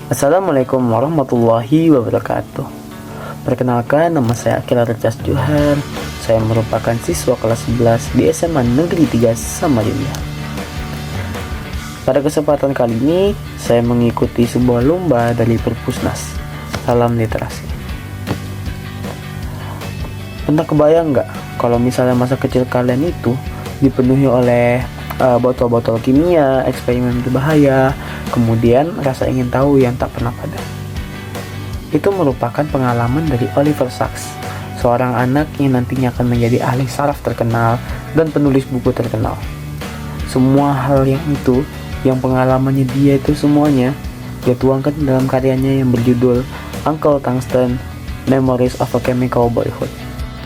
Assalamualaikum warahmatullahi wabarakatuh. Perkenalkan, nama saya Akil Arjas Johan. Saya merupakan siswa kelas 11 di SMA Negeri 3 Samarinda. Pada kesempatan kali ini, saya mengikuti sebuah lomba dari Perpusnas. Salam literasi. Pernah kebayang nggak kalau misalnya masa kecil kalian itu dipenuhi oleh botol-botol kimia, eksperimen berbahaya, kemudian rasa ingin tahu yang tak pernah padam? Itu merupakan pengalaman dari Oliver Sacks, seorang anak yang nantinya akan menjadi ahli saraf terkenal dan penulis buku terkenal. Semua hal yang pengalamannya dia itu semuanya dia tuangkan dalam karyanya yang berjudul Uncle Tungsten: Memories of a Chemical Boyhood.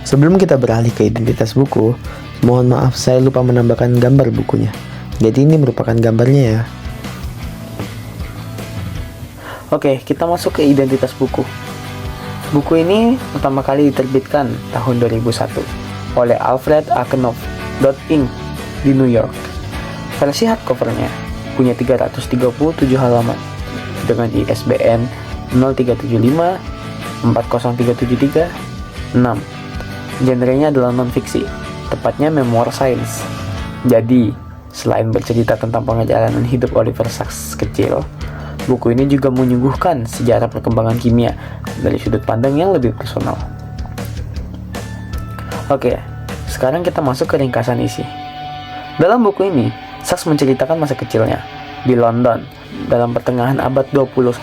Sebelum kita beralih ke identitas buku, mohon maaf saya lupa menambahkan gambar bukunya. Jadi ini merupakan gambarnya ya. Oke, kita masuk ke identitas buku. Buku ini pertama kali diterbitkan tahun 2001 oleh Alfred A. Knopf Inc. di New York. Versi hardcovernya punya 337 halaman dengan ISBN 0375 40373 6. Genrenya adalah non-fiksi, tepatnya memoir sains. Jadi, selain bercerita tentang perjalanan hidup Oliver Sacks kecil, buku ini juga menyuguhkan sejarah perkembangan kimia dari sudut pandang yang lebih personal. Oke, sekarang kita masuk ke ringkasan isi. Dalam buku ini, Sacks menceritakan masa kecilnya di London dalam pertengahan abad 20.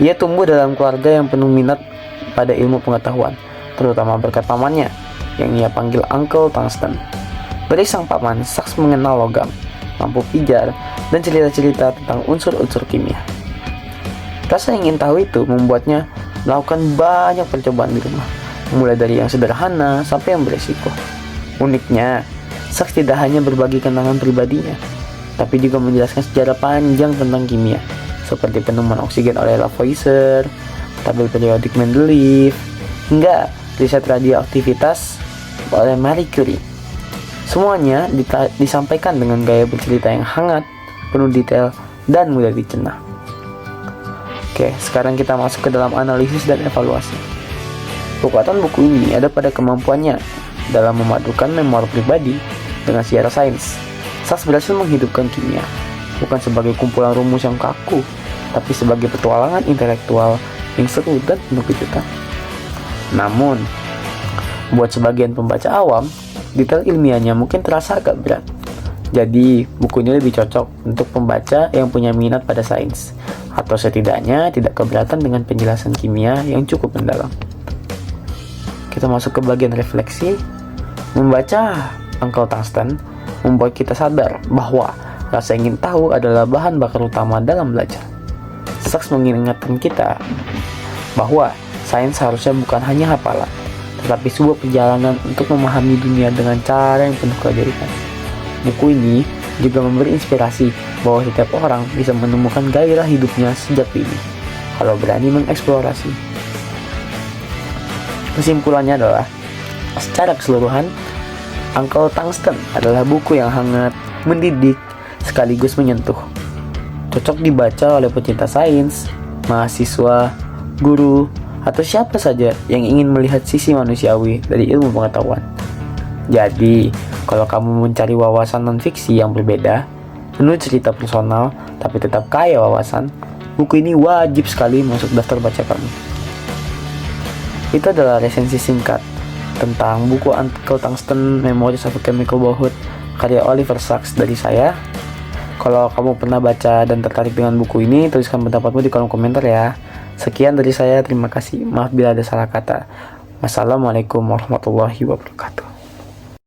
Ia tumbuh dalam keluarga yang penuh minat pada ilmu pengetahuan, terutama berkat pamannya yang ia panggil Uncle Tungsten. Dari sang paman, Sacks mengenal logam, lampu pijar, dan cerita-cerita tentang unsur-unsur kimia. Rasa ingin tahu itu membuatnya melakukan banyak percobaan di rumah, mulai dari yang sederhana sampai yang beresiko. Uniknya, Sacks tidak hanya berbagi kenangan pribadinya, tapi juga menjelaskan sejarah panjang tentang kimia, seperti penemuan oksigen oleh Lavoisier, tabel periodik Mendeleev, hingga riset radioaktivitas oleh Marie Curie. Semuanya disampaikan dengan gaya bercerita yang hangat, penuh detail, dan mudah dicerna. Oke, sekarang kita masuk ke dalam analisis dan evaluasi. Kekuatan buku ini ada pada kemampuannya dalam memadukan memori pribadi dengan sejarah sains. Sacks berhasil menghidupkan kimia, bukan sebagai kumpulan rumus yang kaku, tapi sebagai petualangan intelektual yang seru dan penuh kejutan. Namun, buat sebagian pembaca awam, detail ilmiahnya mungkin terasa agak berat. Jadi, buku ini lebih cocok untuk pembaca yang punya minat pada sains, atau setidaknya tidak keberatan dengan penjelasan kimia yang cukup mendalam. Kita masuk ke bagian refleksi. Membaca Uncle Tungsten membuat kita sadar bahwa rasa ingin tahu adalah bahan bakar utama dalam belajar. Sacks mengingatkan kita bahwa sains harusnya bukan hanya hafalan, tetapi sebuah perjalanan untuk memahami dunia dengan cara yang penuh keajaiban. Buku ini juga memberi inspirasi bahwa setiap orang bisa menemukan gairah hidupnya sejak dini, kalau berani mengeksplorasi. Kesimpulannya adalah, secara keseluruhan, Uncle Tungsten adalah buku yang hangat, mendidik, sekaligus menyentuh. Cocok dibaca oleh pecinta sains, mahasiswa, guru, atau siapa saja yang ingin melihat sisi manusiawi dari ilmu pengetahuan. Jadi, kalau kamu mencari wawasan non-fiksi yang berbeda, penuh cerita personal, tapi tetap kaya wawasan, buku ini wajib sekali masuk daftar baca kamu. Itu adalah resensi singkat tentang buku Uncle Tungsten: Memories of a Chemical Boyhood karya Oliver Sacks dari saya. Kalau kamu pernah baca dan tertarik dengan buku ini, tuliskan pendapatmu di kolom komentar ya. Sekian dari saya, terima kasih. Maaf bila ada salah kata. Wassalamualaikum warahmatullahi wabarakatuh.